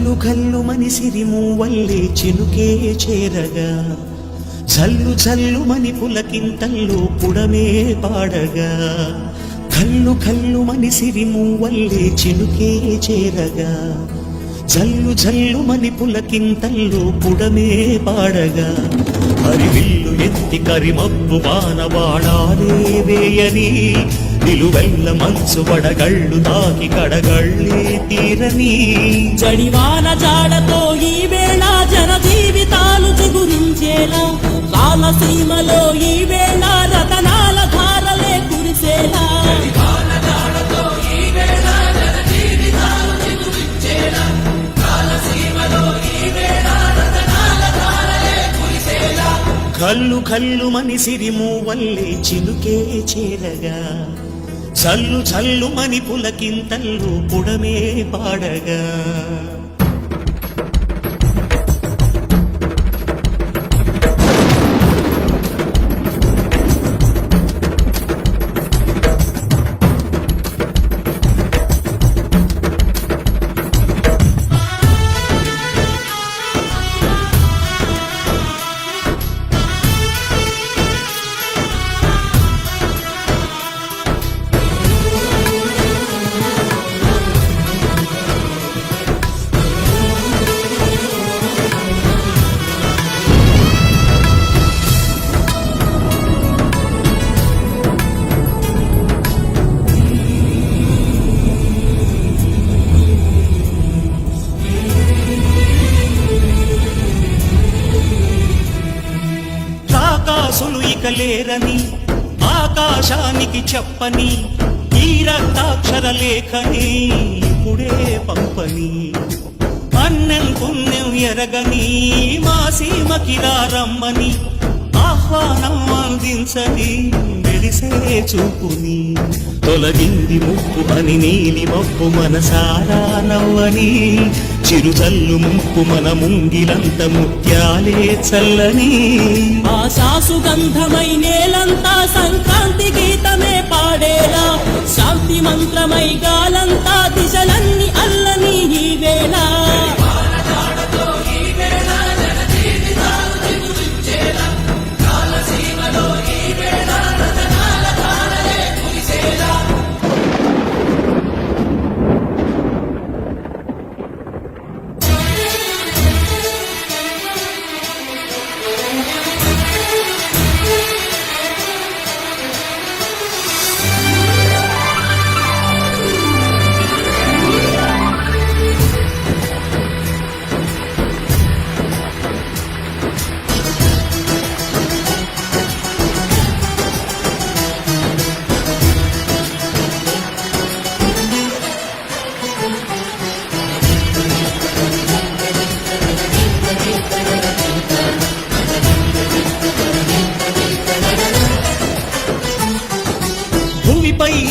కల్లు కల్లు మని సిరిమూవల్లే చినుకే చేరగా జల్లు జల్లు మని పులకింతల్లో పుడమే పాడగా కల్లు కల్లు మని సిరిమూవల్లే చినుకే చేరగా జల్లు జల్లు మని పులకింతల్లో పుడమే పాడగా హరివిల్లు ఎత్తి కరిమబ్బు వానవాడాలే వేయని నిలువెల్ల మంచు వడగళ్ళు తాకి కడగళ్ళే తీరని జడివాన జాడతో ఈ వేళ జన జీవితాలు చిగురించేలా రాలసీమలో ఈ వేళ రతనాల ధారలే కురిసేలా కల్లు కల్లు మని సిరిమూవల్లే చినుకే చేరగా చల్లు చల్లు మని పులకింతల్లు పుడమే పాడగా లేరని ఆకాశానికి చెప్పని ఈ రక్తాక్షర లేఖని ఇప్పుడే పంపని అన్నం పుణ్యం ఎరగని మా సీమకి రమ్మని ఆహ్వానం అందించని వెలిసే చూపుని తొలగింది ముప్పు అని నీలి మబ్బు మనసారా నవ్వని చిరుజల్లు ముంపు మన ముంగిలంత ముత్యాలే చల్లని ఆశాసు గంధమై నేలంతా సంక్రాంతి గీతమే పాడేలా శాంతి మంత్రమై గాలంతా దిశలన్నీ అల్లని ఈ వేళ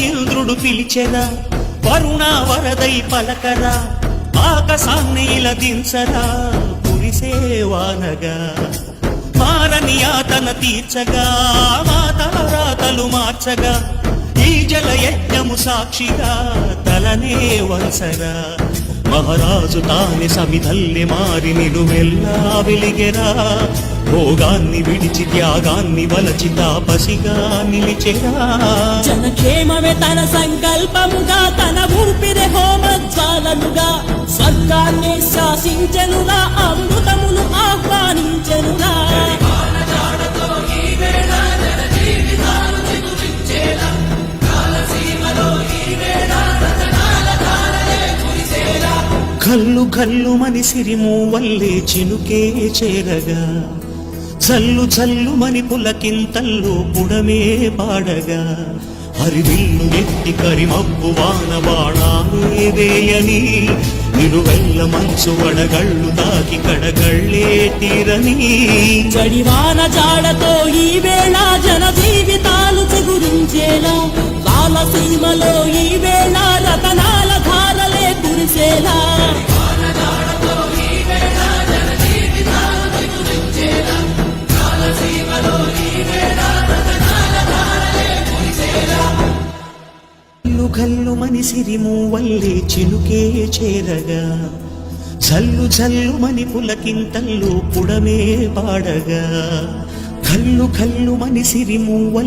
ఇంద్రుడు పిలిచెరా వరుణ వరదై పలకరా ఆకాశాన్ని ఇలా దించరా కురిసే వానగా మారని యాతన తీర్చగా మాతారాతలు మార్చగా ఈ జల యజ్ఞము సాక్షిగా తలనే వంచరా మహారాజు తాని సమిధల్లె మారి నిలువెల్లా వెలిగెరా భోగాన్ని విడిచి త్యాగాన్ని వలచి తాపసిగా నిలిచెరా జనక్షేమమే తన సంకల్పముగా తన ఊపిరి హోమజ్వాలముగా స్వర్గాన్ని శాసించెనుగా అమృతమును ఆహ్వానించెనుగా కల్లు కల్లు మని సిరిమూవల్లే చినుకే చేరగా చల్లు చల్లు మని పులకింతల్లో పుడమే పాడగా హరివిల్లు ఎత్తి కరిమబ్బు వానవాడాలే వేయని నిలువెల్ల మంచు వడగళ్ళు తాకి కడగళ్ళే తీరని జడివాన జాడతో ఈ వేళ జన జీవితాలు చిగురించేలా రాలసీమలో ఈ వేళ రతనాల ధారలే కురిసేలా కల్లు కల్లు మని సిరిమూవల్లే చినుకే చేరగా జల్లు జల్లుమని పులకింతల్లో పుడమే పాడగా కల్లు కల్లుమని సిరిమూవల్